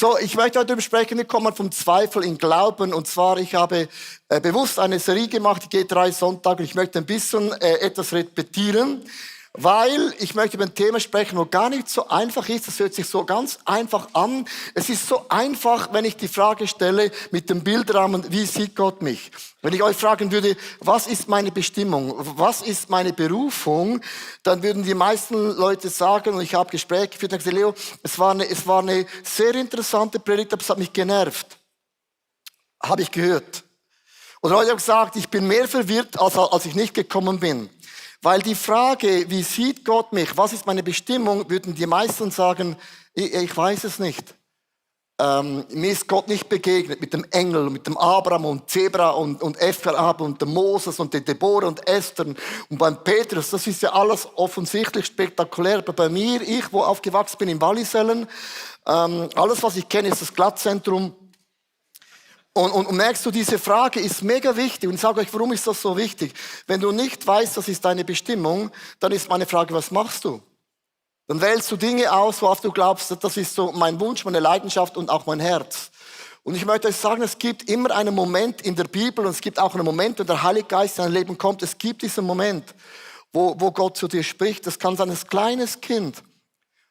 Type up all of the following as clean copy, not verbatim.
So, ich möchte heute besprechen, wir kommen vom Zweifel in Glauben. Und zwar, ich habe bewusst eine Serie gemacht, die geht 3 Sonntage. Ich möchte ein bisschen etwas repetieren, weil ich möchte über ein Thema sprechen, wo gar nicht so einfach ist. Das hört sich so ganz einfach an. Es ist so einfach, wenn ich die Frage stelle mit dem Bildrahmen, wie sieht Gott mich? Wenn ich euch fragen würde, was ist meine Bestimmung? Was ist meine Berufung? Dann würden die meisten Leute sagen, und ich habe Gespräche geführt, und gesagt, Leo, es war eine sehr interessante Predigt, aber es hat mich genervt. Habe ich gehört. Und Leute haben gesagt, ich bin mehr verwirrt, als ich nicht gekommen bin. Weil die Frage, wie sieht Gott mich, was ist meine Bestimmung, würden die meisten sagen, ich weiß es nicht. Mir ist Gott nicht begegnet mit dem Engel, mit dem Abraham und Zebra und Ephrab und dem Moses und der Deborah und Esther und beim Petrus. Das ist ja alles offensichtlich spektakulär. Aber bei mir, ich, wo aufgewachsen bin in Wallisellen, alles, was ich kenne, ist das Glattzentrum. Und merkst du, diese Frage ist mega wichtig. Und ich sage euch, warum ist das so wichtig? Wenn du nicht weißt, das ist deine Bestimmung, dann ist meine Frage, was machst du? Dann wählst du Dinge aus, worauf du glaubst, das ist so mein Wunsch, meine Leidenschaft und auch mein Herz. Und ich möchte euch sagen, es gibt immer einen Moment in der Bibel und es gibt auch einen Moment, wenn der Heilige Geist in dein Leben kommt. Es gibt diesen Moment, wo Gott zu dir spricht. Das kann sein, ein kleines Kind,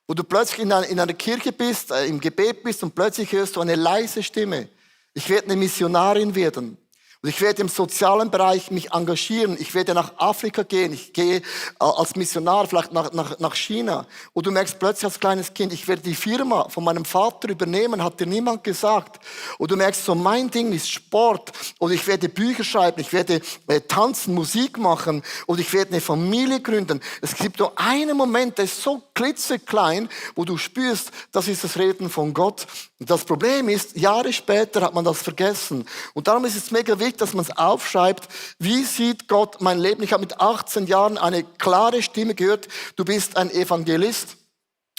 wo du plötzlich in einer Kirche bist, im Gebet bist und plötzlich hörst du eine leise Stimme. Ich werde eine Missionarin werden. Und ich werde im sozialen Bereich mich engagieren. Ich werde nach Afrika gehen. Ich gehe als Missionar vielleicht nach China. Und du merkst plötzlich als kleines Kind, ich werde die Firma von meinem Vater übernehmen, hat dir niemand gesagt. Und du merkst so, mein Ding ist Sport. Und ich werde Bücher schreiben. Ich werde tanzen, Musik machen. Und ich werde eine Familie gründen. Es gibt nur einen Moment, der ist so klitzeklein, wo du spürst, das ist das Reden von Gott. Und das Problem ist, Jahre später hat man das vergessen. Und darum ist es mega wichtig, dass man es aufschreibt. Wie sieht Gott mein Leben? Ich habe mit 18 Jahren eine klare Stimme gehört. Du bist ein Evangelist.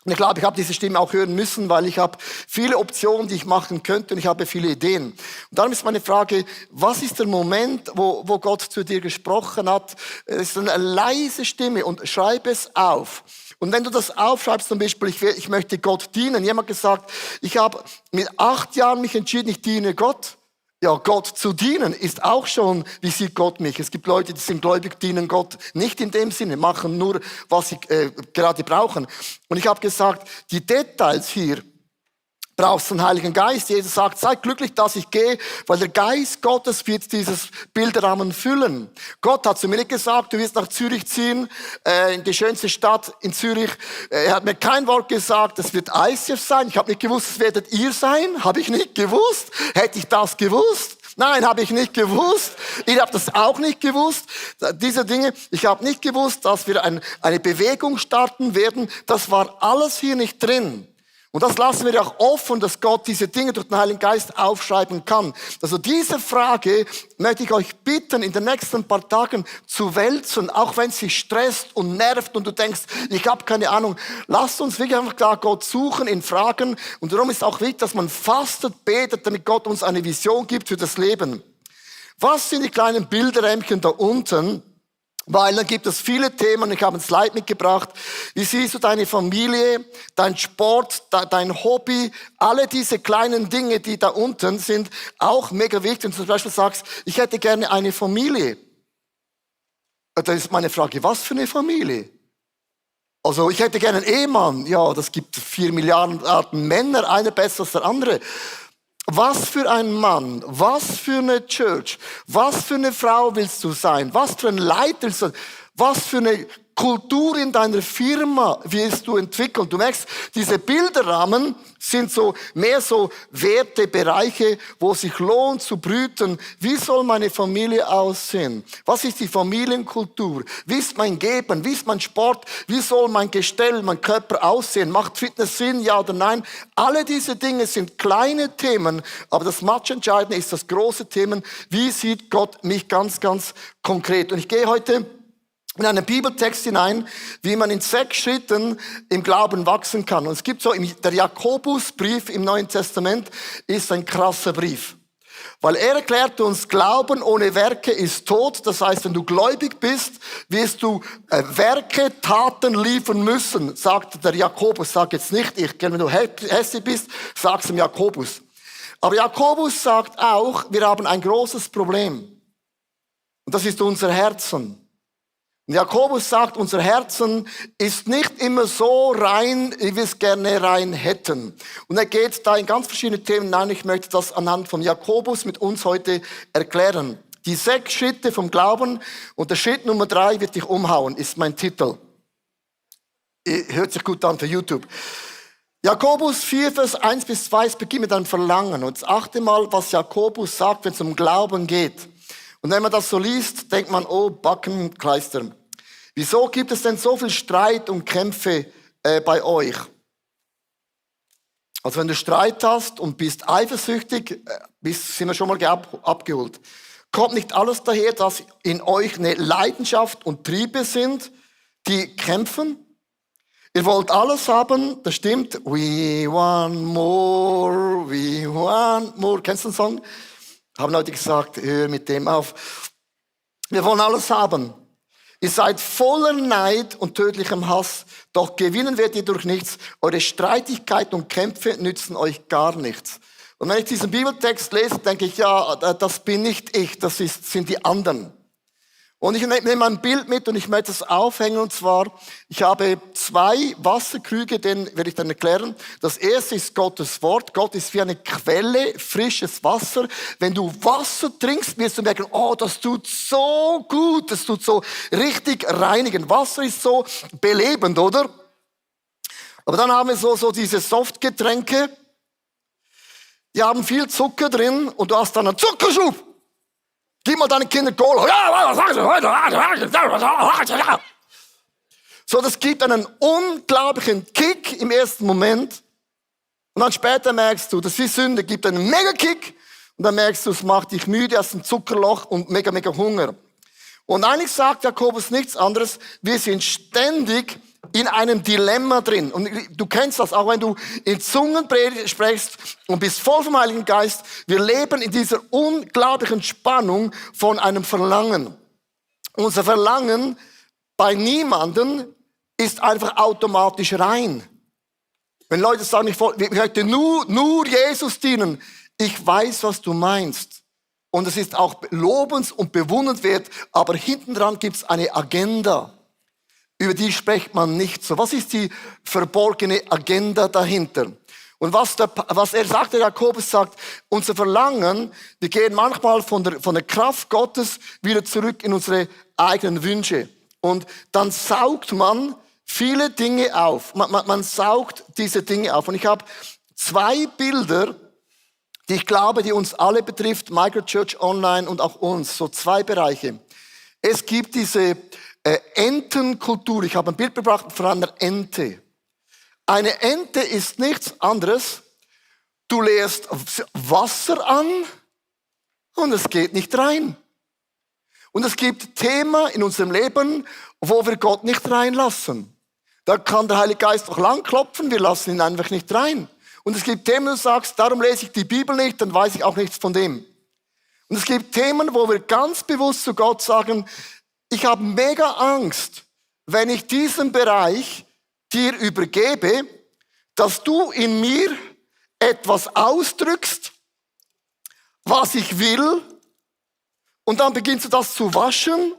Und ich glaube, ich habe diese Stimme auch hören müssen, weil ich habe viele Optionen, die ich machen könnte und ich habe viele Ideen. Und darum ist meine Frage, was ist der Moment, wo Gott zu dir gesprochen hat? Es ist eine leise Stimme und schreib es auf. Und wenn du das aufschreibst, zum Beispiel, ich möchte Gott dienen. Jemand hat gesagt, ich habe mit 8 Jahren mich entschieden, ich diene Gott. Ja, Gott zu dienen ist auch schon, wie sieht Gott mich? Es gibt Leute, die sind gläubig, dienen Gott nicht in dem Sinne, machen nur, was sie gerade brauchen. Und ich habe gesagt, die Details hier brauchst du einen Heiligen Geist. Jesus sagt, sei glücklich, dass ich gehe, weil der Geist Gottes wird dieses Bilderrahmen füllen. Gott hat zu mir nicht gesagt, du wirst nach Zürich ziehen, in die schönste Stadt in Zürich. Er hat mir kein Wort gesagt, es wird ICF sein. Ich habe nicht gewusst, es werdet ihr sein. Habe ich nicht gewusst. Hätte ich das gewusst? Nein, habe ich nicht gewusst. Ich habe das auch nicht gewusst. Diese Dinge, ich habe nicht gewusst, dass wir eine Bewegung starten werden. Das war alles hier nicht drin. Und das lassen wir ja auch offen, dass Gott diese Dinge durch den Heiligen Geist aufschreiben kann. Also diese Frage möchte ich euch bitten, in den nächsten paar Tagen zu wälzen, auch wenn sie stresst und nervt und du denkst, ich habe keine Ahnung. Lasst uns wirklich einfach da Gott suchen in Fragen. Und darum ist auch wichtig, dass man fastet, betet, damit Gott uns eine Vision gibt für das Leben. Was sind die kleinen Bilderrämchen da unten? Weil dann gibt es viele Themen, ich habe ein Slide mitgebracht. Wie siehst du deine Familie, dein Sport, dein Hobby, alle diese kleinen Dinge, die da unten sind, auch mega wichtig. Wenn du zum Beispiel sagst, ich hätte gerne eine Familie. Da ist meine Frage, was für eine Familie? Also ich hätte gerne einen Ehemann. Ja, das gibt 4 Milliarden Arten Männer, einer besser als der andere. Was für ein Mann, was für eine Church, was für eine Frau willst du sein, was für ein Leiter willst du sein, was für eine Kultur in deiner Firma willst du entwickeln. Du merkst, diese Bilderrahmen sind so mehr so Wertebereiche, wo es sich lohnt zu brüten. Wie soll meine Familie aussehen? Was ist die Familienkultur? Wie ist mein Geben? Wie ist mein Sport? Wie soll mein Gestell, mein Körper aussehen? Macht Fitness Sinn, ja oder nein? Alle diese Dinge sind kleine Themen, aber das Matchentscheidende ist das große Thema. Wie sieht Gott mich ganz, ganz konkret? Und ich gehe heute in einen Bibeltext hinein, wie man in 6 Schritten im Glauben wachsen kann. Und es gibt so, der Jakobusbrief im Neuen Testament ist ein krasser Brief. Weil er erklärt uns, Glauben ohne Werke ist tot. Das heißt, wenn du gläubig bist, wirst du Werke, Taten liefern müssen, sagt der Jakobus. Sag jetzt nicht ich, wenn du hässlich bist, sag's dem Jakobus. Aber Jakobus sagt auch, wir haben ein großes Problem. Und das ist unser Herzen. Und Jakobus sagt, unser Herzen ist nicht immer so rein, wie wir es gerne rein hätten. Und er geht da in ganz verschiedene Themen hinein. Ich möchte das anhand von Jakobus mit uns heute erklären. Die 6 Schritte vom Glauben und der Schritt Nummer 3 wird dich umhauen, ist mein Titel. Hört sich gut an für YouTube. Jakobus 4, Vers 1 bis 2, es beginnt mit einem Verlangen. Und jetzt achte mal, was Jakobus sagt, wenn es um Glauben geht. Und wenn man das so liest, denkt man, oh, Backenkleister. Wieso gibt es denn so viel Streit und Kämpfe bei euch? Also wenn du Streit hast und bist eifersüchtig, sind wir schon mal abgeholt. Kommt nicht alles daher, dass in euch eine Leidenschaft und Triebe sind, die kämpfen? Ihr wollt alles haben, das stimmt. We want more, we want more. Kennst du den Song? Haben Leute gesagt, hör mit dem auf. Wir wollen alles haben. Ihr seid voller Neid und tödlichem Hass, doch gewinnen werdet ihr durch nichts. Eure Streitigkeiten und Kämpfe nützen euch gar nichts. Und wenn ich diesen Bibeltext lese, denke ich, ja, das bin nicht ich, sind die anderen. Und ich nehme ein Bild mit und ich möchte es aufhängen, und zwar, ich habe 2 Wasserkrüge, den werde ich dann erklären. Das erste ist Gottes Wort. Gott ist wie eine Quelle, frisches Wasser. Wenn du Wasser trinkst, wirst du merken, oh, das tut so gut, das tut so richtig reinigen. Wasser ist so belebend, oder? Aber dann haben wir so diese Softgetränke, die haben viel Zucker drin und du hast dann einen Zuckerschub. Gib mal deinen Kindern Cola. So, das gibt einen unglaublichen Kick im ersten Moment. Und dann später merkst du, das ist wie Sünde, gibt einen Mega-Kick. Und dann merkst du, es macht dich müde, hast ein Zuckerloch und mega Hunger. Und eigentlich sagt Jakobus nichts anderes. Wir sind ständig in einem Dilemma drin. Und du kennst das, auch wenn du in Zungen sprichst und bist voll vom Heiligen Geist. Wir leben in dieser unglaublichen Spannung von einem Verlangen. Unser Verlangen bei niemandem ist einfach automatisch rein. Wenn Leute sagen, ich möchte nur Jesus dienen, ich weiß, was du meinst. Und es ist auch lobens- und bewundernswert, aber hinten dran gibt es eine Agenda. Über die spricht man nicht so. Was ist die verborgene Agenda dahinter? Und was er sagt, der Jakobus sagt, unser Verlangen, wir gehen manchmal von der Kraft Gottes wieder zurück in unsere eigenen Wünsche. Und dann saugt man viele Dinge auf. Man saugt diese Dinge auf. Und ich habe 2 Bilder, die ich glaube, die uns alle betrifft, Microchurch Online und auch uns, so 2 Bereiche. Es gibt diese Entenkultur. Ich habe ein Bild gebracht von einer Ente. Eine Ente ist nichts anderes. Du leerst Wasser an und es geht nicht rein. Und es gibt Themen in unserem Leben, wo wir Gott nicht reinlassen. Da kann der Heilige Geist noch lang klopfen, wir lassen ihn einfach nicht rein. Und es gibt Themen, wo du sagst, darum lese ich die Bibel nicht, dann weiß ich auch nichts von dem. Und es gibt Themen, wo wir ganz bewusst zu Gott sagen, ich habe mega Angst, wenn ich diesen Bereich dir übergebe, dass du in mir etwas ausdrückst, was ich will, und dann beginnst du das zu waschen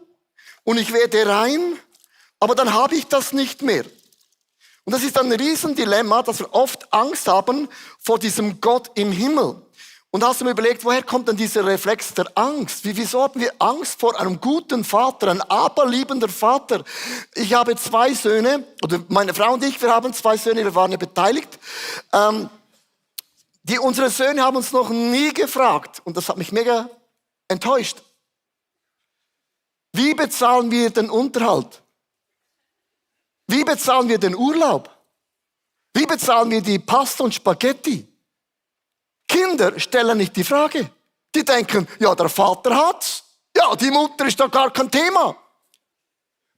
und ich werde rein, aber dann habe ich das nicht mehr. Und das ist ein Riesendilemma, dass wir oft Angst haben vor diesem Gott im Himmel. Und hast du mir überlegt, woher kommt denn dieser Reflex der Angst? Wieso haben wir Angst vor einem guten Vater, ein aberliebender Vater? Ich habe 2 Söhne, oder meine Frau und ich, wir haben 2 Söhne, wir waren ja beteiligt. Unsere Söhne haben uns noch nie gefragt, und das hat mich mega enttäuscht. Wie bezahlen wir den Unterhalt? Wie bezahlen wir den Urlaub? Wie bezahlen wir die Pasta und Spaghetti? Kinder stellen nicht die Frage. Die denken, ja, der Vater hat's. Ja, die Mutter ist doch gar kein Thema.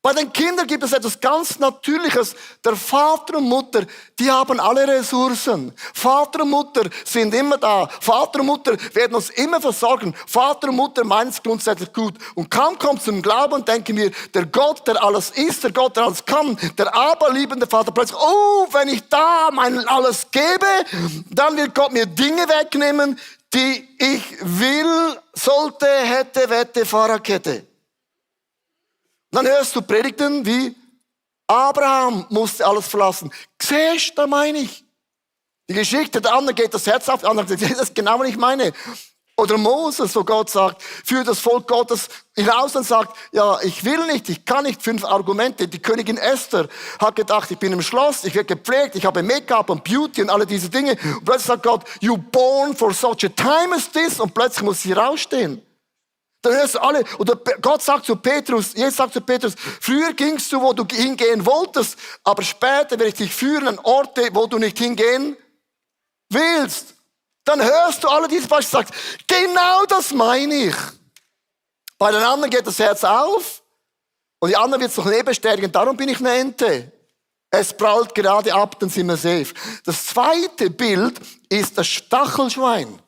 Bei den Kindern gibt es etwas ganz Natürliches. Der Vater und Mutter, die haben alle Ressourcen. Vater und Mutter sind immer da. Vater und Mutter werden uns immer versorgen. Vater und Mutter meinen es grundsätzlich gut. Und kaum kommt zum Glauben und denken wir, der Gott, der alles ist, der Gott, der alles kann, der aberliebende Vater plötzlich, oh, wenn ich da mein alles gebe, dann wird Gott mir Dinge wegnehmen, die ich will, sollte, hätte, wette, Fahrradkette. Dann hörst du Predigten wie Abraham musste alles verlassen. Siehst du, da meine ich. Die Geschichte, der andere geht das Herz auf, der andere sagt, das ist genau, was ich meine. Oder Moses, wo Gott sagt, für das Volk Gottes hinaus und sagt, ja, ich will nicht, ich kann nicht, 5 Argumente. Die Königin Esther hat gedacht, ich bin im Schloss, ich werde gepflegt, ich habe Make-up und Beauty und alle diese Dinge. Und plötzlich sagt Gott, you born for such a time as this. Und plötzlich muss sie rausstehen. Dann hörst du alle, oder Gott sagt zu Petrus, Jesus sagt zu Petrus, früher gingst du, wo du hingehen wolltest, aber später werde ich dich führen an Orte, wo du nicht hingehen willst. Dann hörst du alle diese Beispiele und sagst, genau das meine ich. Bei den anderen geht das Herz auf und die anderen wird es noch nie bestätigen, darum bin ich eine Ente. Es prallt gerade ab, dann sind wir safe. Das zweite Bild ist das Stachelschwein.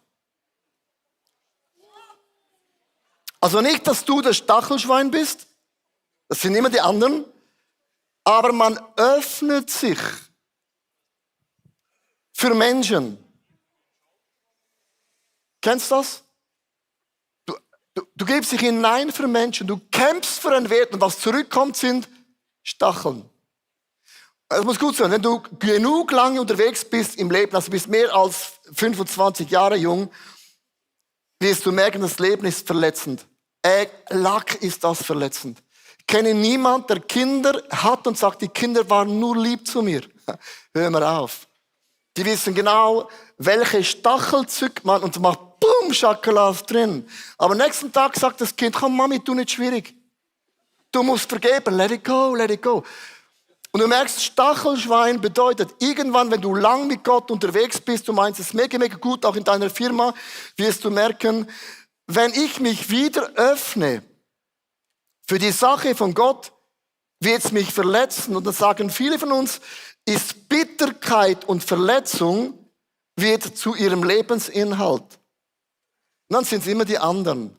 Also nicht, dass du das Stachelschwein bist, das sind immer die anderen, aber man öffnet sich für Menschen. Kennst du das? Du gibst dich hinein für Menschen, du kämpfst für einen Wert und was zurückkommt sind Stacheln. Es muss gut sein, wenn du genug lange unterwegs bist im Leben, also du bist mehr als 25 Jahre jung, wirst du merken, das Leben ist verletzend. Lack ist das verletzend. Ich kenne niemanden, der Kinder hat und sagt, die Kinder waren nur lieb zu mir. Hör mal auf. Die wissen genau, welche Stachel zückt man und macht boom, Schokolade drin. Aber nächsten Tag sagt das Kind, komm Mami, tu nicht schwierig. Du musst vergeben, let it go, let it go. Und du merkst, Stachelschwein bedeutet, irgendwann, wenn du lang mit Gott unterwegs bist, du meinst es mega, mega gut, auch in deiner Firma, wirst du merken, wenn ich mich wieder öffne für die Sache von Gott, wird es mich verletzen. Und dann sagen viele von uns, ist Bitterkeit und Verletzung wird zu ihrem Lebensinhalt. Und dann sind es immer die anderen.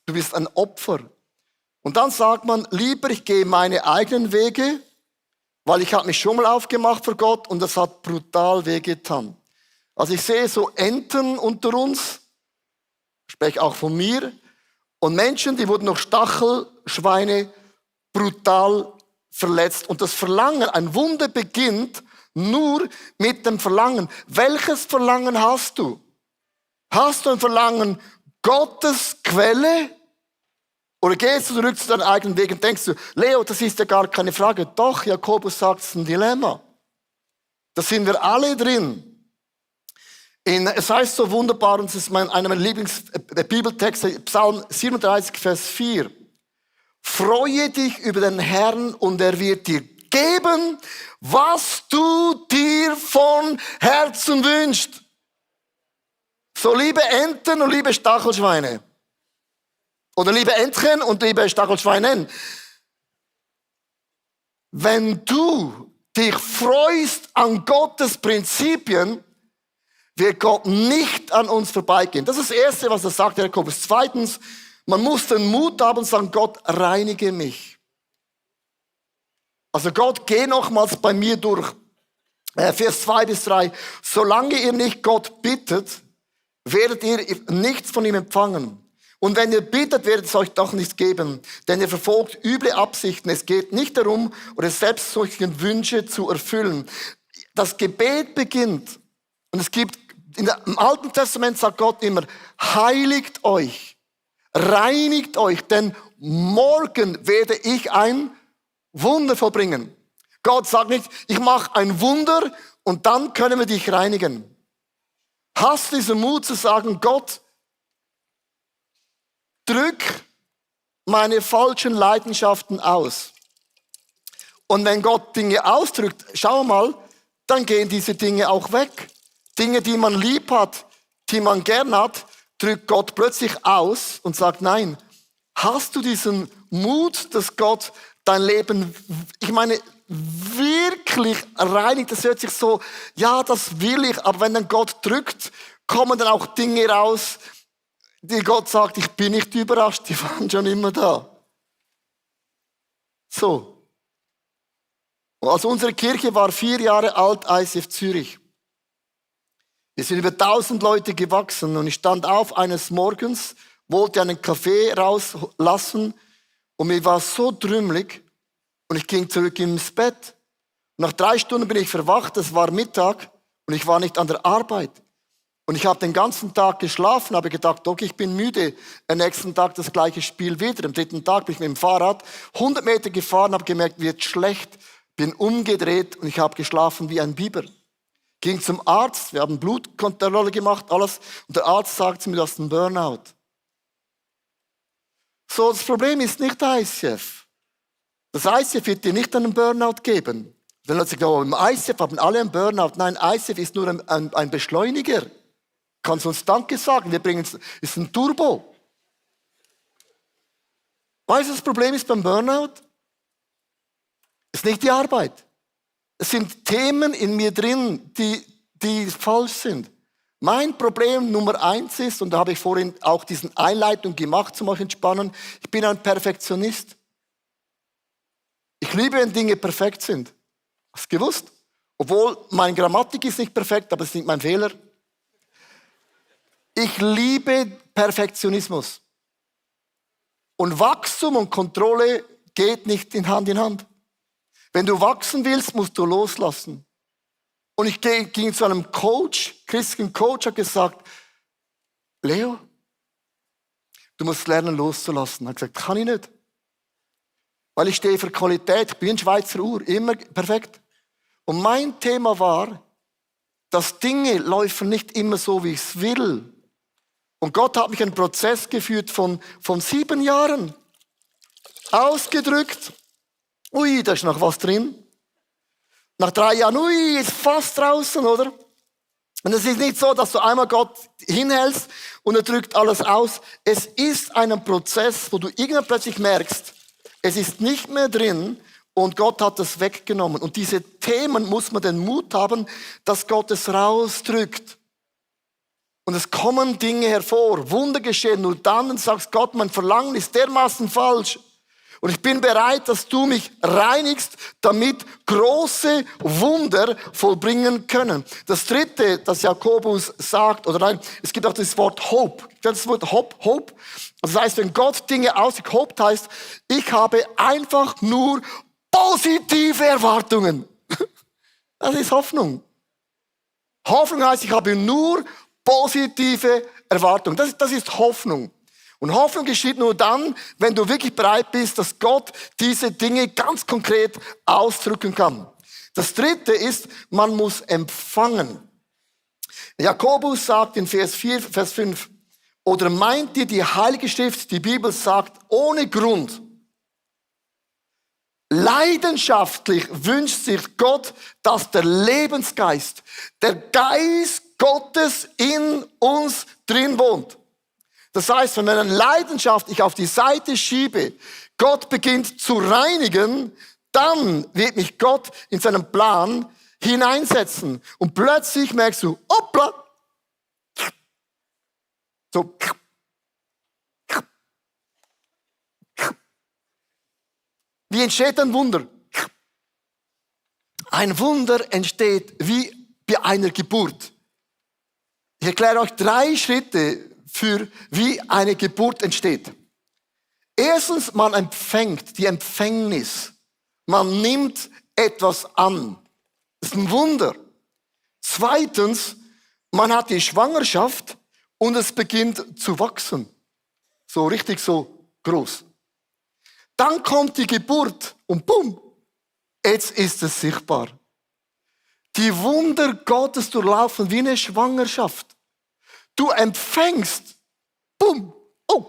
Du bist ein Opfer. Und dann sagt man, lieber ich gehe meine eigenen Wege, weil ich habe mich schon mal aufgemacht für Gott und das hat brutal wehgetan. Also ich sehe so Enten unter uns, spreche auch von mir, und Menschen, die wurden durch Stachelschweine brutal verletzt. Und das Verlangen, ein Wunder beginnt nur mit dem Verlangen. Welches Verlangen hast du? Hast du ein Verlangen, Gottes Quelle? Oder gehst du zurück zu deinem eigenen Weg und denkst du, Leo, das ist ja gar keine Frage. Doch, Jakobus sagt, es ist ein Dilemma. Da sind wir alle drin. Es heißt so wunderbar, und es ist einer meiner Lieblingsbibeltexte, Psalm 37, Vers 4. Freue dich über den Herrn und er wird dir geben, was du dir von Herzen wünschst. So liebe Enten und liebe Stachelschweine. Oder liebe Entchen und liebe Stachelschweinen. Wenn du dich freust an Gottes Prinzipien, wird Gott nicht an uns vorbeigehen. Das ist das Erste, was er sagt, Herr Jakobus. Zweitens, man muss den Mut haben und sagen, Gott, reinige mich. Also Gott, geh nochmals bei mir durch. Vers 2 bis 3. Solange ihr nicht Gott bittet, werdet ihr nichts von ihm empfangen. Und wenn ihr bittet, werdet es euch doch nichts geben. Denn ihr verfolgt üble Absichten. Es geht nicht darum, eure selbstsüchtigen Wünsche zu erfüllen. Das Gebet beginnt. Und es gibt, im Alten Testament sagt Gott immer, heiligt euch, reinigt euch, denn morgen werde ich ein Wunder vollbringen. Gott sagt nicht, ich mache ein Wunder und dann können wir dich reinigen. Hast du diesen Mut zu sagen, Gott, drück meine falschen Leidenschaften aus. Und wenn Gott Dinge ausdrückt, schau mal, dann gehen diese Dinge auch weg. Dinge, die man lieb hat, die man gern hat, drückt Gott plötzlich aus und sagt, nein, hast du diesen Mut, dass Gott dein Leben, ich meine, wirklich reinigt. Das hört sich so, ja, das will ich, aber wenn dann Gott drückt, kommen dann auch Dinge raus, die Gott sagt, ich bin nicht überrascht, die waren schon immer da. So. Also unsere Kirche war 4 Jahre alt, ICF Zürich. Wir sind über 1000 Leute gewachsen und ich stand auf eines Morgens, wollte einen Kaffee rauslassen und mir war so trümmelig und ich ging zurück ins Bett. Nach 3 Stunden bin ich verwacht, es war Mittag und ich war nicht an der Arbeit. Und ich habe den ganzen Tag geschlafen, habe gedacht, okay, ich bin müde. Am nächsten Tag das gleiche Spiel wieder. Am 3. Tag bin ich mit dem Fahrrad 100 Meter gefahren, habe gemerkt, wird schlecht, bin umgedreht und ich habe geschlafen wie ein Biber. Ging zum Arzt, wir haben Blutkontrolle gemacht, alles. Und der Arzt sagt zu mir, du hast einen Burnout. So, das Problem ist nicht ICF. Das ICF wird dir nicht einen Burnout geben. Wenn Leute sagen, oh, im ICF haben alle einen Burnout. Nein, ICF ist nur ein Beschleuniger. Kannst du uns Danke sagen? Wir bringen ist ein Turbo. Weißt du, das Problem ist beim Burnout? Es ist nicht die Arbeit. Es sind Themen in mir drin, die falsch sind. Mein Problem Nummer 1 ist, und da habe ich vorhin auch diese Einleitung gemacht, zum euch entspannen, ich bin ein Perfektionist. Ich liebe, wenn Dinge perfekt sind. Hast du gewusst? Obwohl, meine Grammatik ist nicht perfekt, aber es ist nicht mein Fehler. Ich liebe Perfektionismus. Und Wachstum und Kontrolle geht nicht in Hand in Hand. Wenn du wachsen willst, musst du loslassen. Und ich ging zu einem Coach, christlichen Coach, hat gesagt, Leo, du musst lernen loszulassen. Er hat gesagt, kann ich nicht. Weil ich stehe für Qualität, ich bin ein Schweizer Uhr, immer perfekt. Und mein Thema war, dass Dinge laufen nicht immer so, wie ich es will. Und Gott hat mich einen Prozess geführt von 7 Jahren. Ausgedrückt. Ui, da ist noch was drin. Nach 3 Jahren, ui, ist fast draußen, oder? Und es ist nicht so, dass du einmal Gott hinhältst und er drückt alles aus. Es ist ein Prozess, wo du irgendwann plötzlich merkst, es ist nicht mehr drin und Gott hat es weggenommen. Und diese Themen muss man den Mut haben, dass Gott es rausdrückt. Und es kommen Dinge hervor, Wunder geschehen. Nur dann sagst Gott, mein Verlangen ist dermaßen falsch. Und ich bin bereit, dass du mich reinigst, damit große Wunder vollbringen können. Das 3., das Jakobus sagt, oder nein, es gibt auch das Wort Hope. Das Wort Hope. Das heißt, wenn Gott Dinge ausdrückt, Hope heißt, ich habe einfach nur positive Erwartungen. Das ist Hoffnung. Hoffnung heißt, ich habe nur positive Erwartungen. Das ist Hoffnung. Und Hoffnung geschieht nur dann, wenn du wirklich bereit bist, dass Gott diese Dinge ganz konkret ausdrücken kann. Das 3. ist, man muss empfangen. Jakobus sagt in Vers 4, Vers 5, oder meint ihr die Heilige Schrift, die Bibel sagt, ohne Grund, leidenschaftlich wünscht sich Gott, dass der Lebensgeist, der Geist Gottes in uns drin wohnt. Das heißt, wenn eine Leidenschaft ich auf die Seite schiebe, Gott beginnt zu reinigen, dann wird mich Gott in seinen Plan hineinsetzen. Und plötzlich merkst du, hoppla, so, wie entsteht ein Wunder? Ein Wunder entsteht wie bei einer Geburt. Ich erkläre euch 3 Schritte, für wie eine Geburt entsteht. Erstens, man empfängt, die Empfängnis. Man nimmt etwas an. Das ist ein Wunder. Zweitens, man hat die Schwangerschaft und es beginnt zu wachsen. So richtig so groß. Dann kommt die Geburt und bumm, jetzt ist es sichtbar. Die Wunder Gottes durchlaufen wie eine Schwangerschaft. Du empfängst, bumm, oh,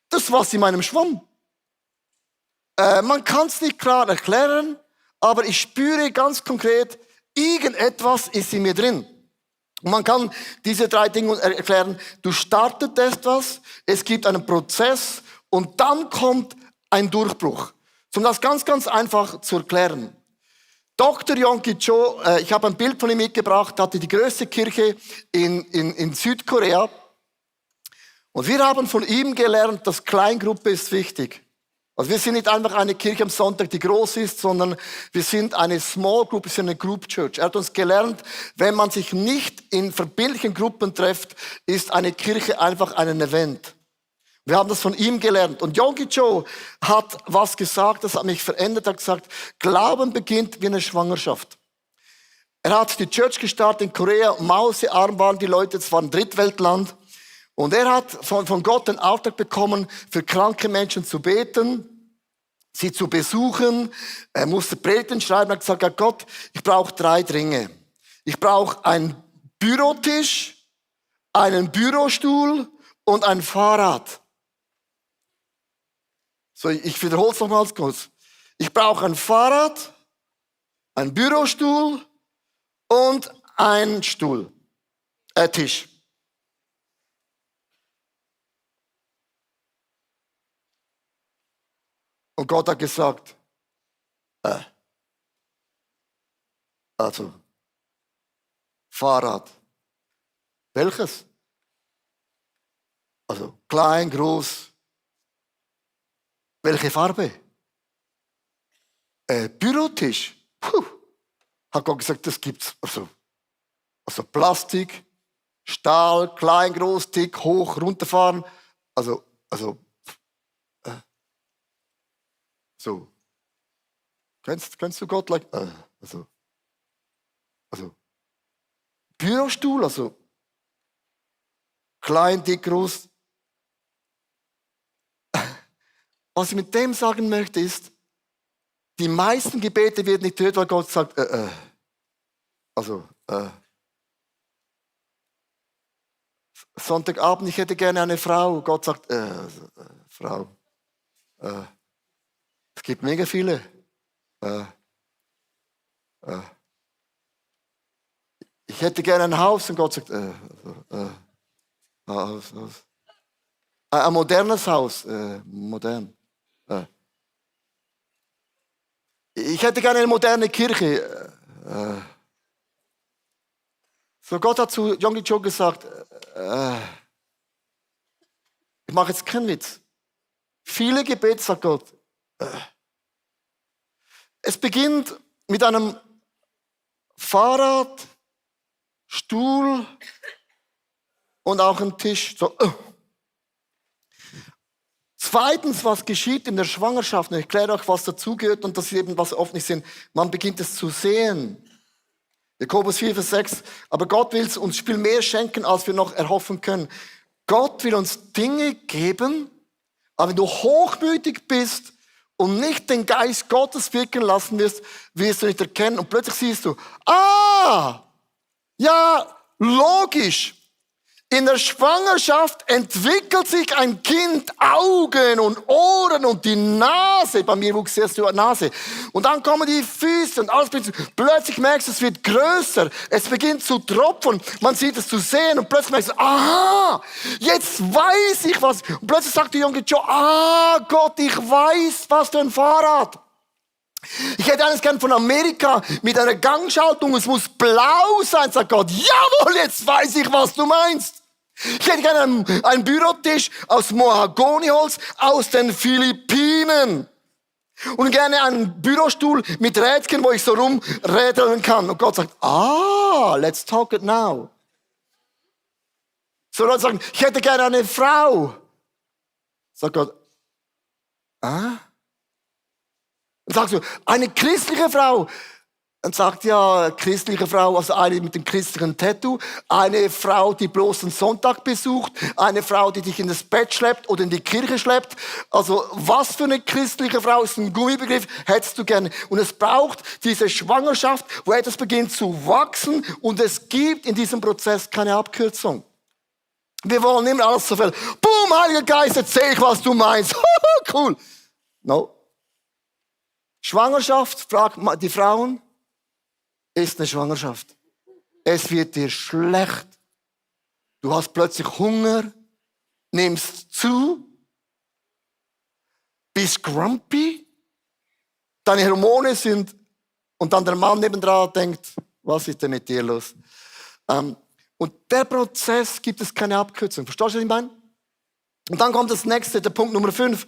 das war's in meinem Schwamm. Man kann es nicht klar erklären, aber ich spüre ganz konkret, irgendetwas ist in mir drin. Und man kann diese 3 Dinge erklären. Du startest etwas, es gibt einen Prozess und dann kommt ein Durchbruch. Um das ganz, ganz einfach zu erklären. Dr. Yonggi Cho, ich habe ein Bild von ihm mitgebracht, hatte die größte Kirche in Südkorea. Und wir haben von ihm gelernt, dass Kleingruppe ist wichtig. Also wir sind nicht einfach eine Kirche am Sonntag, die groß ist, sondern wir sind eine Small Group, wir sind eine Group Church. Er hat uns gelernt, wenn man sich nicht in verbindlichen Gruppen trifft, ist eine Kirche einfach ein Event. Wir haben das von ihm gelernt. Und Yonggi Cho hat was gesagt, das hat mich verändert. Er hat gesagt, Glauben beginnt wie eine Schwangerschaft. Er hat die Church gestartet in Korea, mausearm waren die Leute, es war ein Drittweltland. Und er hat von Gott den Auftrag bekommen, für kranke Menschen zu beten, sie zu besuchen. Er musste Predigten schreiben. Er hat gesagt, ja Gott, ich brauche 3 Dinge. Ich brauche einen Bürotisch, einen Bürostuhl und ein Fahrrad. So, ich wiederhole es nochmals kurz. Ich brauche ein Fahrrad, einen Bürostuhl und einen Tisch. Und Gott hat gesagt, also Fahrrad. Welches? Also klein, groß. Welche Farbe? Bürotisch. Puh. Hat Gott gesagt, das gibt's. Also Plastik, Stahl, klein, groß, dick, hoch, runterfahren. So. Kennst du Gott? Bürostuhl, also klein, dick, groß. Was ich mit dem sagen möchte ist, die meisten Gebete werden nicht gehört, weil Gott sagt, Sonntagabend, ich hätte gerne eine Frau. Gott sagt, Frau. Es gibt mega viele. Ich hätte gerne ein Haus und Gott sagt, Haus. Ein modernes Haus, modern. Ich hätte gerne eine moderne Kirche. So, Gott hat zu Yonggi Cho gesagt, ich mache jetzt keinen Witz. Viele Gebete, sagt Gott. Es beginnt mit einem Fahrrad, Stuhl und auch einem Tisch. So. Zweitens, was geschieht in der Schwangerschaft, und ich erkläre euch, was dazugehört und das ist eben, was oft nicht sind, man beginnt es zu sehen. Jakobus 4, Vers 6, aber Gott will uns viel mehr schenken, als wir noch erhoffen können. Gott will uns Dinge geben, aber wenn du hochmütig bist und nicht den Geist Gottes wirken lassen wirst, wirst du nicht erkennen und plötzlich siehst du, ja, logisch. In der Schwangerschaft entwickelt sich ein Kind Augen und Ohren und die Nase. Bei mir wuchs erst die Nase. Und dann kommen die Füße und alles. Plötzlich merkst du, es wird größer. Es beginnt zu tropfen. Man sieht es zu sehen und plötzlich merkst du, aha, jetzt weiß ich was. Und plötzlich sagt der Junge Joe, Gott, ich weiß, was für ein Fahrrad. Ich hätte eines gern von Amerika mit einer Gangschaltung. Es muss blau sein, sagt Gott. Jawohl, jetzt weiß ich, was du meinst. Ich hätte gerne einen Bürotisch aus Mahagoniholz aus den Philippinen. Und gerne einen Bürostuhl mit Rädchen, wo ich so rumrädeln kann. Und Gott sagt, let's talk it now. So Leute sagen, ich hätte gerne eine Frau. Sagt Gott, Und sagst du, eine christliche Frau. Und sagt, ja, christliche Frau, also eine mit dem christlichen Tattoo, eine Frau, die bloß einen Sonntag besucht, eine Frau, die dich in das Bett schleppt oder in die Kirche schleppt. Also, was für eine christliche Frau ist ein Gummibegriff, hättest du gerne. Und es braucht diese Schwangerschaft, wo etwas beginnt zu wachsen und es gibt in diesem Prozess keine Abkürzung. Wir wollen immer alles so viel. Boom, Heiliger Geist, erzähl ich, was du meinst. Cool. No. Schwangerschaft, fragt die Frauen, ist eine Schwangerschaft. Es wird dir schlecht. Du hast plötzlich Hunger, nimmst zu. bist grumpy, deine Hormone sind, und dann der Mann nebendran denkt, was ist denn mit dir los? Und der Prozess gibt es keine Abkürzung. Verstehst du, was ich meine? Und dann kommt das nächste, der Punkt Nummer 5.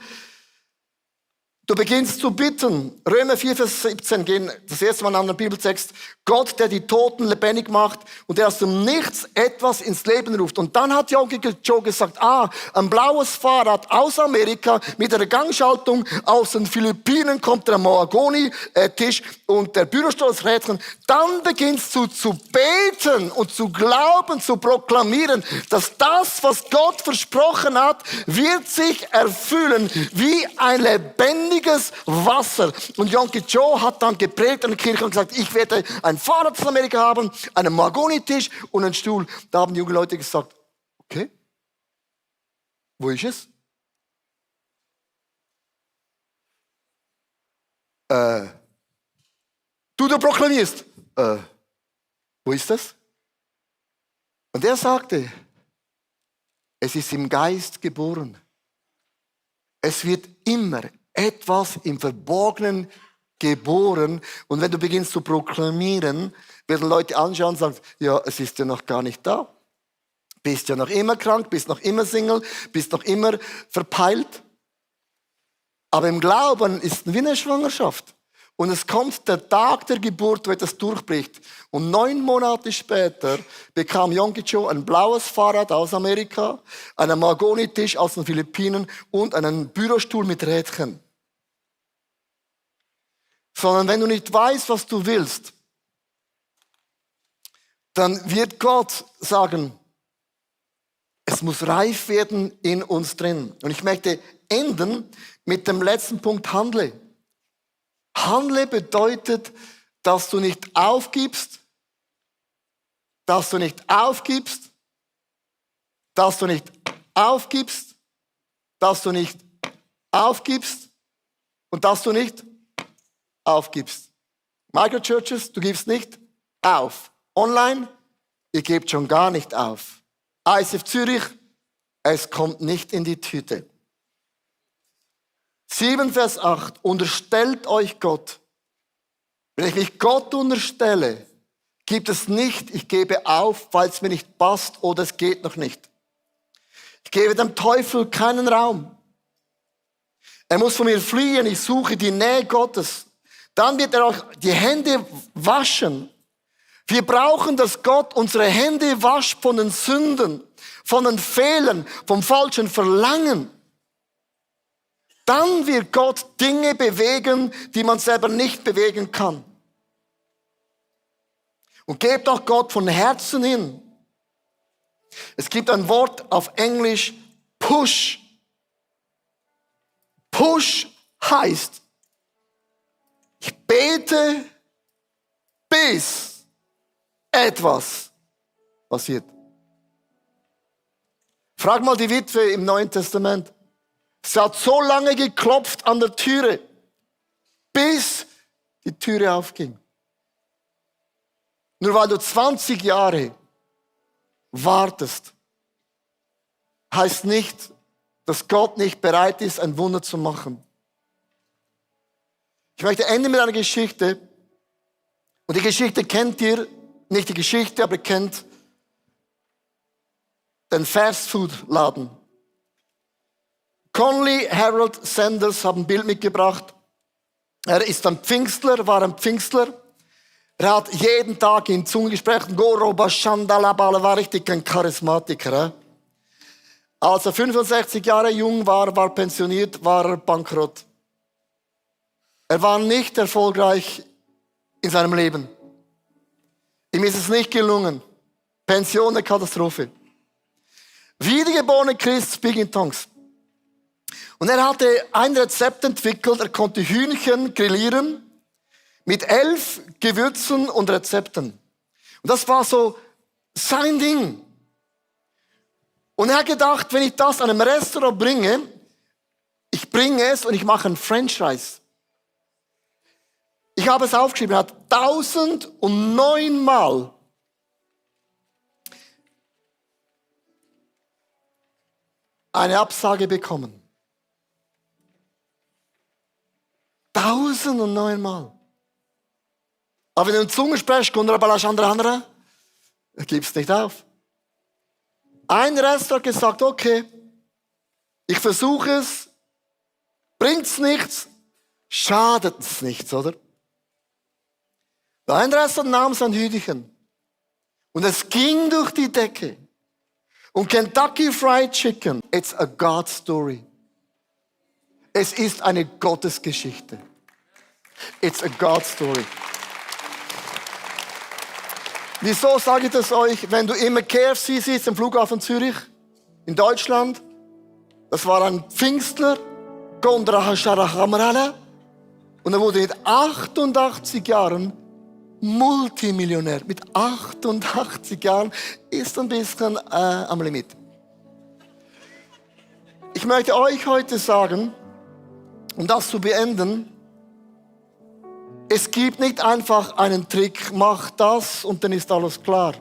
Du beginnst zu bitten. Römer 4, Vers 17 gehen das erste Mal an den Bibeltext. Gott, der die Toten lebendig macht und der aus dem Nichts etwas ins Leben ruft. Und dann hat Joe gesagt, ein blaues Fahrrad aus Amerika mit einer Gangschaltung. Aus den Philippinen kommt der Mahagoni-Tisch und der Bürostuhlrädchen. Dann beginnst du zu beten und zu glauben, zu proklamieren, dass das, was Gott versprochen hat, wird sich erfüllen wie ein lebendiges Wasser. Und Yonggi Cho hat dann geprägt an der Kirche und gesagt, ich werde ein Fahrrad aus Amerika haben, einen Mahagoni-Tisch und einen Stuhl. Da haben die jungen Leute gesagt, okay, wo ist es? Du proklamierst. Wo ist das? Und er sagte, es ist im Geist geboren. Es wird immer etwas im Verborgenen geboren. Und wenn du beginnst zu proklamieren, werden Leute anschauen und sagen, ja, es ist ja noch gar nicht da. Bist ja noch immer krank, bist noch immer Single, bist noch immer verpeilt. Aber im Glauben ist es wie eine Schwangerschaft. Und es kommt der Tag der Geburt, wo etwas durchbricht. Und 9 Monate später bekam Yonggi Cho ein blaues Fahrrad aus Amerika, einen Mahagoni-Tisch aus den Philippinen und einen Bürostuhl mit Rädchen. Sondern wenn du nicht weißt, was du willst, dann wird Gott sagen, es muss reif werden in uns drin. Und ich möchte enden mit dem letzten Punkt, handle. Handle bedeutet, dass du nicht aufgibst, dass du nicht aufgibst, dass du nicht aufgibst, dass du nicht aufgibst und dass du nicht aufgibst. Microchurches, du gibst nicht auf. Online, ihr gebt schon gar nicht auf. ISF Zürich, es kommt nicht in die Tüte. 7 Vers 8, unterstellt euch Gott. Wenn ich mich Gott unterstelle, gibt es nicht, ich gebe auf, weil es mir nicht passt oder es geht noch nicht. Ich gebe dem Teufel keinen Raum. Er muss von mir fliehen, ich suche die Nähe Gottes. Dann wird er auch die Hände waschen. Wir brauchen, dass Gott unsere Hände wascht von den Sünden, von den Fehlern, vom falschen Verlangen. Dann wird Gott Dinge bewegen, die man selber nicht bewegen kann. Und gebt auch Gott von Herzen hin. Es gibt ein Wort auf Englisch, push. Push heißt, ich bete, bis etwas passiert. Frag mal die Witwe im Neuen Testament. Sie hat so lange geklopft an der Türe, bis die Türe aufging. Nur weil du 20 Jahre wartest, heißt nicht, dass Gott nicht bereit ist, ein Wunder zu machen. Ich möchte enden mit einer Geschichte. Und die Geschichte kennt ihr, nicht die Geschichte, aber ihr kennt den Fast-Food-Laden. Conley Harold Sanders hat ein Bild mitgebracht. Er ist ein Pfingstler, war ein Pfingstler. Er hat jeden Tag in Zungen gesprochen. Goroba Shandalabala, war richtig ein Charismatiker. Als er 65 Jahre jung war pensioniert, war er bankrott. Er war nicht erfolgreich in seinem Leben. Ihm ist es nicht gelungen. Pension, eine Katastrophe. Wiedergeborene Christ, speak in tongues. Und er hatte ein Rezept entwickelt, er konnte Hühnchen grillieren mit 11 Gewürzen und Rezepten. Und das war so sein Ding. Und er hat gedacht, wenn ich das einem Restaurant bringe, ich bringe es und ich mache ein Franchise. Ich habe es aufgeschrieben, er hat 1009 Mal eine Absage bekommen. 1009 Mal. Aber wenn du in Zunge sprichst, gibst nicht auf. Ein Rest hat gesagt, okay, ich versuche es, bringt's nichts, schadet es nichts, oder? Der ein Rest nahm sein Hütchen und es ging durch die Decke. Und Kentucky Fried Chicken, it's a God story. Es ist eine Gottesgeschichte. It's a God story. Wieso sage ich das euch? Wenn du immer KFC siehst am Flughafen Zürich, in Deutschland, das war ein Pfingstler, und er wurde mit 88 Jahren Multimillionär. Mit 88 Jahren ist ein bisschen am Limit. Ich möchte euch heute sagen, um das zu beenden, es gibt nicht einfach einen Trick, mach das und dann ist alles klar.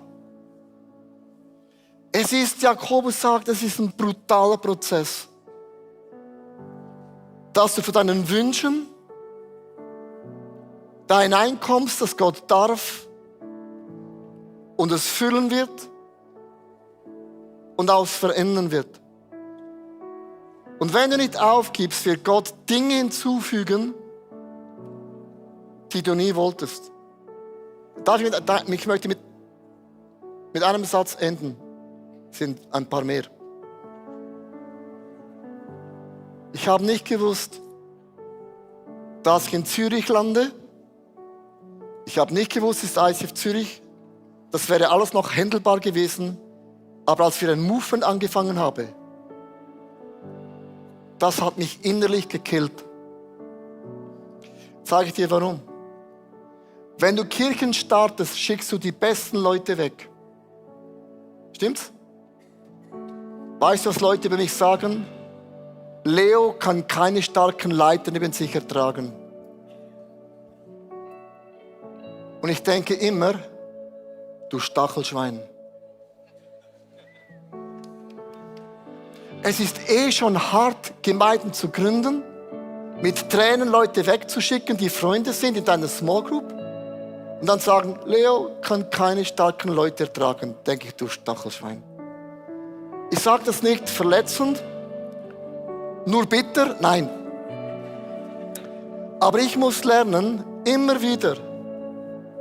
Es ist, Jakobus sagt, es ist ein brutaler Prozess. Dass du für deinen Wünschen da hineinkommst, dass Gott darf und es füllen wird und auch verändern wird. Und wenn du nicht aufgibst, wird Gott Dinge hinzufügen, die du nie wolltest. Ich möchte mit einem Satz enden. Es sind ein paar mehr. Ich habe nicht gewusst, dass ich in Zürich lande. Ich habe nicht gewusst, es ist ICF Zürich. Das wäre alles noch händelbar gewesen. Aber als wir ein Movement angefangen haben, das hat mich innerlich gekillt. Sage ich dir warum. Wenn du Kirchen startest, schickst du die besten Leute weg. Stimmt's? Weißt du, was Leute über mich sagen? Leo kann keine starken Leiter neben sich ertragen. Und ich denke immer, du Stachelschwein. Es ist schon hart, Gemeinden zu gründen, mit Tränen Leute wegzuschicken, die Freunde sind in deiner Small Group. Und dann sagen, Leo kann keine starken Leute ertragen. Denke ich, du Stachelschwein. Ich sage das nicht verletzend, nur bitter, nein. Aber ich muss lernen, immer wieder,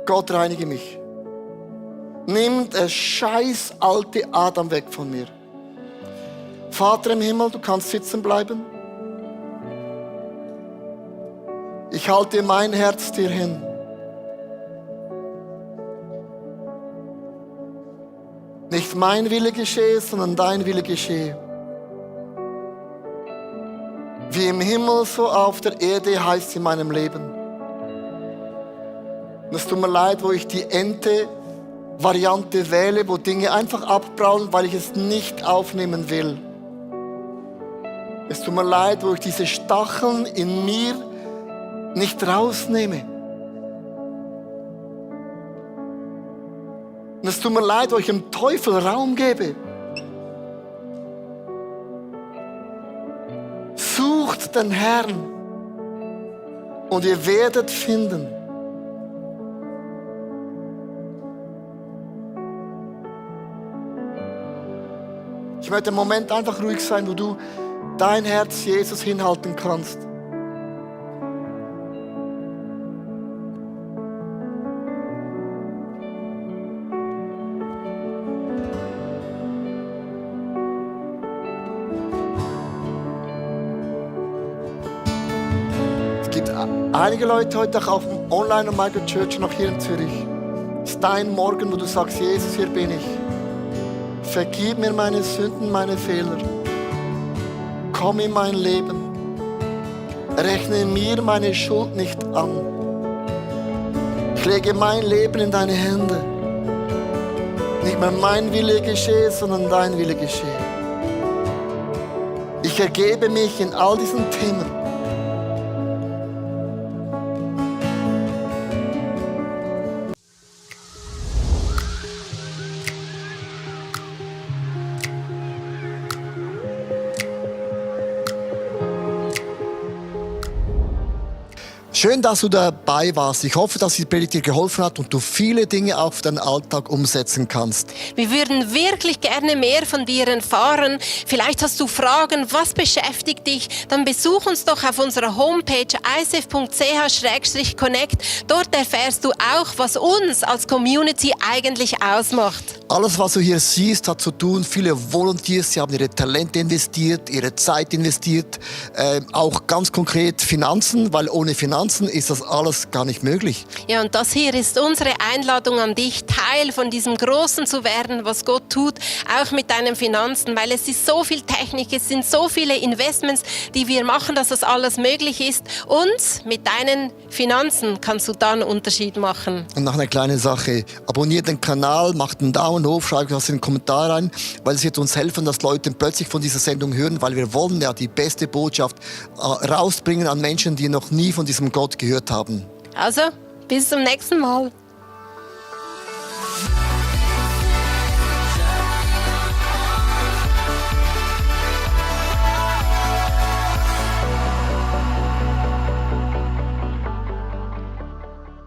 Gott reinige mich. Nimm das scheiß alte Adam weg von mir. Vater im Himmel, du kannst sitzen bleiben. Ich halte mein Herz dir hin. Nicht mein Wille geschehe, sondern dein Wille geschehe. Wie im Himmel, so auf der Erde heißt es in meinem Leben. Und es tut mir leid, wo ich die Ente-Variante wähle, wo Dinge einfach abprallen, weil ich es nicht aufnehmen will. Es tut mir leid, wo ich diese Stacheln in mir nicht rausnehme. Und es tut mir leid, wo ich dem Teufel Raum gebe. Sucht den Herrn und ihr werdet finden. Ich möchte im Moment einfach ruhig sein, wo du dein Herz Jesus hinhalten kannst. Es gibt einige Leute heute auch auf dem Online und Michael Church noch hier in Zürich. Es ist dein Morgen, wo du sagst, Jesus, hier bin ich. Vergib mir meine Sünden, meine Fehler. Komm in mein Leben. Rechne mir meine Schuld nicht an. Ich lege mein Leben in deine Hände. Nicht mehr mein Wille geschehe, sondern dein Wille geschehe. Ich ergebe mich in all diesen Themen. Schön, dass du dabei warst. Ich hoffe, dass die Predigt dir geholfen hat und du viele Dinge auch für deinen Alltag umsetzen kannst. Wir würden wirklich gerne mehr von dir erfahren. Vielleicht hast du Fragen, was beschäftigt dich? Dann besuch uns doch auf unserer Homepage icf.ch/connect. Dort erfährst du auch, was uns als Community eigentlich ausmacht. Alles, was du hier siehst, hat zu tun. Viele Volunteers, sie haben ihre Talente investiert, ihre Zeit investiert. Auch ganz konkret Finanzen, weil ohne Finanzen ist das alles gar nicht möglich. Ja, und das hier ist unsere Einladung an dich, Teil von diesem Großen zu werden, was Gott tut, auch mit deinen Finanzen, weil es ist so viel Technik, es sind so viele Investments, die wir machen, dass das alles möglich ist. Und mit deinen Finanzen kannst du dann einen Unterschied machen. Und noch eine kleine Sache, abonniert den Kanal, macht einen Daumen hoch, schreibt was in den Kommentar rein, weil es wird uns helfen, dass Leute plötzlich von dieser Sendung hören, weil wir wollen ja die beste Botschaft rausbringen an Menschen, die noch nie von diesem Gott gehört haben. Also, bis zum nächsten Mal.